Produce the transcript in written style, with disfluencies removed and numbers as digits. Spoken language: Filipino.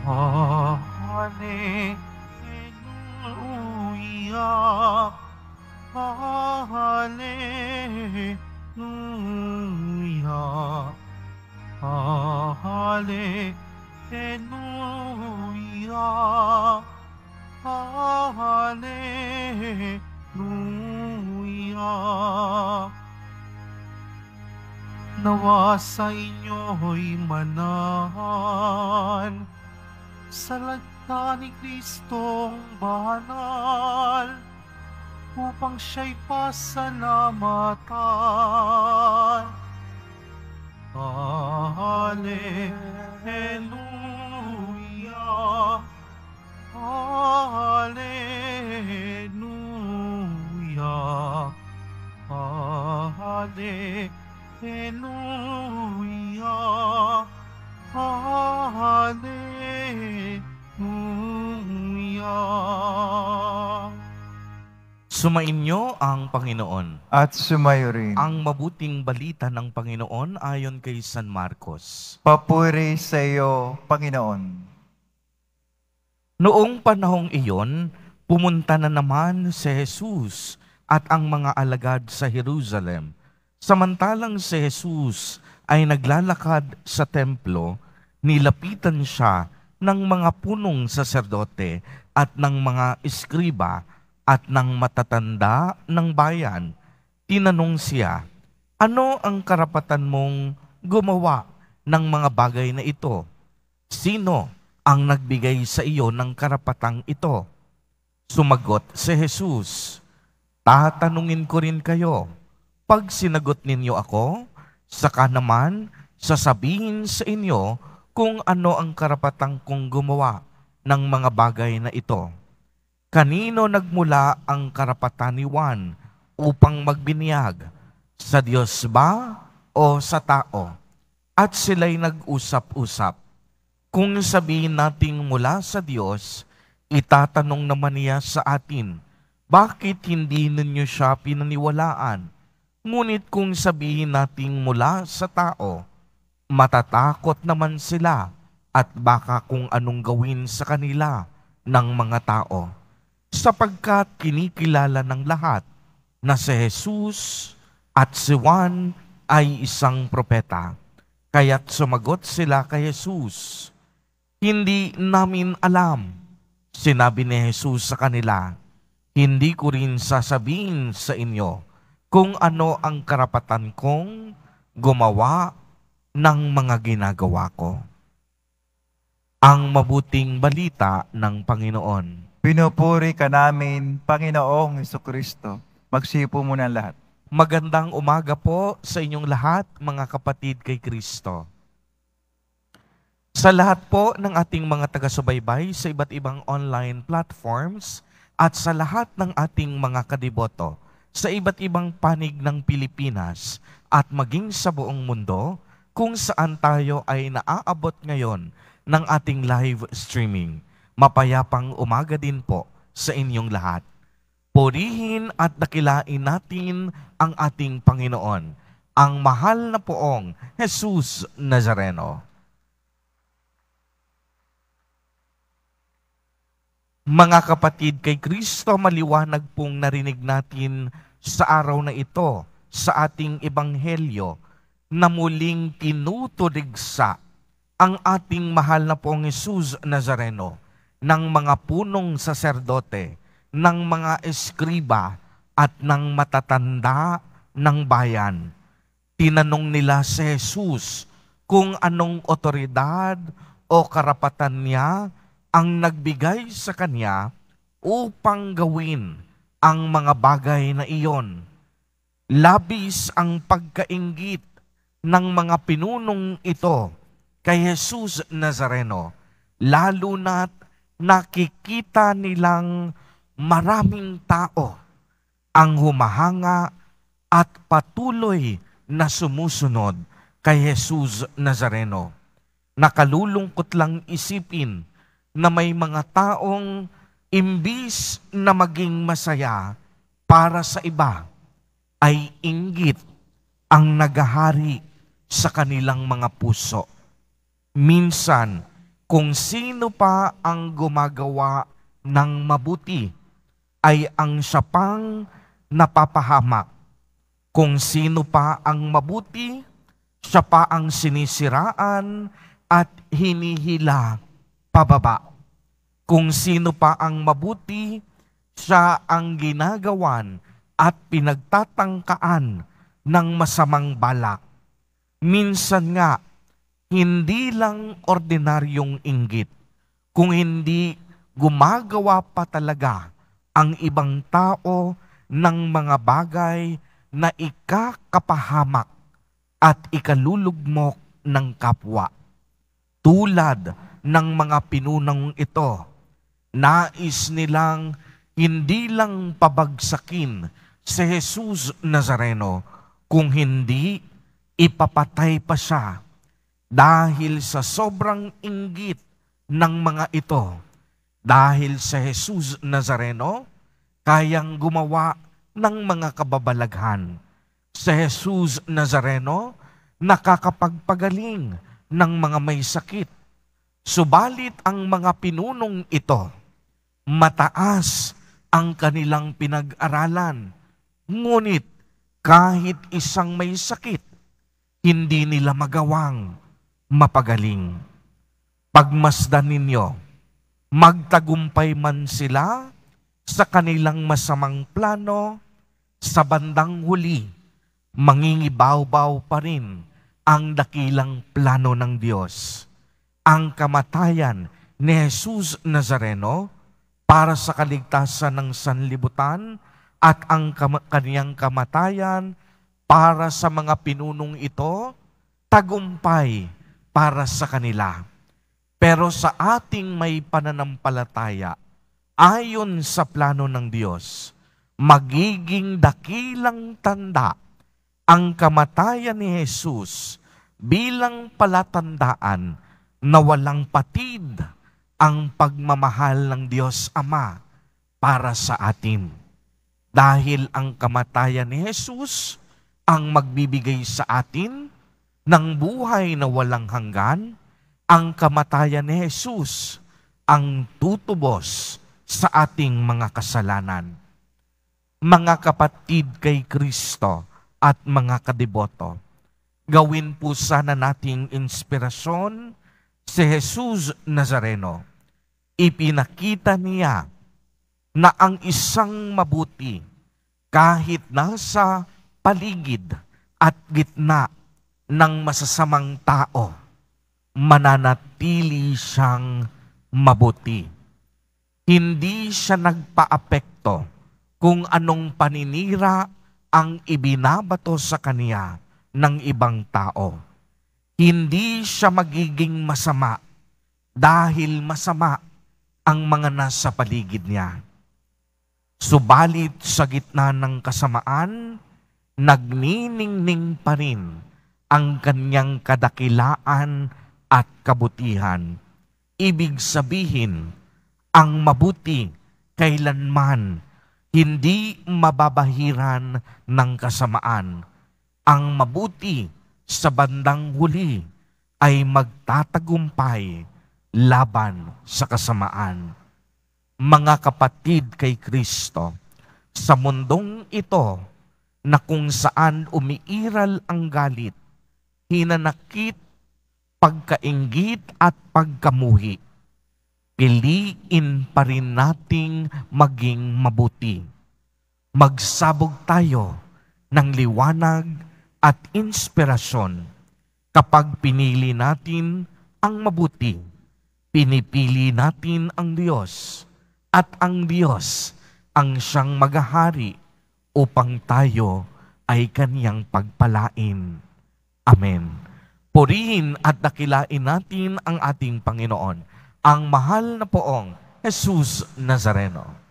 Hallelujah, Hallelujah, Hallelujah, Hallelujah. Nawa sa inyo'y manahan sa lagda ni Kristong banal, upang siya'y pasalamatan. Hallelujah, Hallelujah, Hallelujah, Hallelujah. Sumainyo ang Panginoon. At sumayo rin. Ang mabuting balita ng Panginoon ayon kay San Marcos. Papuri sa iyo, Panginoon. Noong panahong iyon, pumunta na naman si Jesus at ang mga alagad sa Jerusalem. Samantalang si Jesus ay naglalakad sa templo, nilapitan siya ng mga punong saserdote at ng mga eskriba at ng matatanda ng bayan. Tinanong siya, "Ano ang karapatan mong gumawa ng mga bagay na ito? Sino ang nagbigay sa iyo ng karapatang ito?" Sumagot si Jesus, "Tatanungin ko rin kayo. Pag sinagot ninyo ako, saka naman sasabihin sa inyo kung ano ang karapatang kong gumawa ng mga bagay na ito. Kanino nagmula ang karapatan ni Juan upang magbinyag? Sa Diyos ba o sa tao?" At sila'y nag-usap-usap. Kung sabihin nating mula sa Diyos, itatanong naman niya sa atin, bakit hindi ninyo siya pinaniwalaan? Ngunit kung sabihin nating mula sa tao, matatakot naman sila at baka kung anong gawin sa kanila ng mga tao. Sapagkat kinikilala ng lahat na si Jesus at si Juan ay isang propeta. Kaya't sumagot sila kay Jesus, "Hindi namin alam." Sinabi ni Jesus sa kanila, "Hindi ko rin sasabihin sa inyo kung ano ang karapatan kong gumawa ng mga ginagawa ko." Ang mabuting balita ng Panginoon. Pinupuri ka namin, Panginoong Hesukristo. Magsipo muna ang lahat. Magandang umaga po sa inyong lahat, mga kapatid kay Kristo. Sa lahat po ng ating mga taga-subaybay sa iba't ibang online platforms at sa lahat ng ating mga kadiboto sa iba't ibang panig ng Pilipinas at maging sa buong mundo kung saan tayo ay naaabot ngayon ng ating live streaming. Mapayapang umaga din po sa inyong lahat. Purihin at dakilain natin ang ating Panginoon, ang mahal na poong Jesus Nazareno. Mga kapatid kay Kristo, maliwanag pong narinig natin sa araw na ito sa ating ebanghelyo na muling tinutuligsa ang ating mahal na poong Jesus Nazareno ng mga punong saserdote, ng mga eskriba at ng matatanda ng bayan. Tinanong nila si Jesus kung anong otoridad o karapatan niya ang nagbigay sa kanya upang gawin ang mga bagay na iyon. Labis ang pagkainggit ng mga pinunong ito kay Jesus Nazareno, lalo na't nakikita nilang maraming tao ang humahanga at patuloy na sumusunod kay Jesus Nazareno. Nakalulungkot lang isipin na may mga taong imbis na maging masaya para sa iba, ay inggit ang nagahari sa kanilang mga puso. Minsan, Kung sino pa ang gumagawa ng mabuti, ay ang siya pang napapahamak. Kung sino pa ang mabuti, siya pa ang sinisiraan at hinihila pababa. Kung sino pa ang mabuti, siya ang ginagawan at pinagtatangkaan ng masamang balak. Minsan nga, hindi lang ordinaryong inggit, kung hindi gumagawa pa talaga ang ibang tao ng mga bagay na ikakapahamak at ikalulugmok ng kapwa. Tulad ng mga pinunong ito, nais nilang hindi lang pabagsakin si Jesus Nazareno, kung hindi ipapatay pa siya. Dahil sa sobrang inggit ng mga ito, dahil sa Jesus Nazareno, kayang gumawa ng mga kababalaghan. Sa Jesus Nazareno, nakakapagpagaling ng mga may sakit. Subalit ang mga pinunong ito, mataas ang kanilang pinag-aralan. Ngunit kahit isang may sakit, hindi nila magawang mapagaling. Pagmasdan ninyo, magtagumpay man sila sa kanilang masamang plano, sa bandang huli, mangingibaw-baw pa rin ang dakilang plano ng Diyos. Ang kamatayan ni Jesus Nazareno para sa kaligtasan ng sanlibutan at ang kaniyang kamatayan para sa mga pinunong ito, tagumpay para sa kanila. Pero sa ating may pananampalataya, ayon sa plano ng Diyos, magiging dakilang tanda ang kamatayan ni Jesus bilang palatandaan na walang patid ang pagmamahal ng Diyos Ama para sa atin. Dahil ang kamatayan ni Jesus ang magbibigay sa atin ng buhay na walang hanggan, ang kamatayan ni Jesus ang tutubos sa ating mga kasalanan. Mga kapatid kay Kristo at mga kadeboto, gawin po sana nating inspirasyon si Jesus Nazareno. Ipinakita niya na ang isang mabuti, kahit nasa paligid at gitna ng masasamang tao, mananatili siyang mabuti. Hindi siya nagpaapekto kung anong paninira ang ibinabato sa kanya ng ibang tao. Hindi siya magiging masama dahil masama ang mga nasa paligid niya. Subalit sa gitna ng kasamaan, nagniningning pa rin ang kanyang kadakilaan at kabutihan. Ibig sabihin, ang mabuti kailanman hindi mababahiran ng kasamaan. Ang mabuti sa bandang huli ay magtatagumpay laban sa kasamaan. Mga kapatid kay Kristo, sa mundong ito na kung saan umiiral ang galit, hinanakit, pagkainggit at pagkamuhi, piliin pa rin nating maging mabuti. Magsabog tayo ng liwanag at inspirasyon kapag pinili natin ang mabuti. Pinipili natin ang Diyos at ang Diyos ang siyang maghahari upang tayo ay Kaniyang pagpalain. Amen. Purihin at dakilain natin ang ating Panginoon, ang mahal na poong Jesus Nazareno.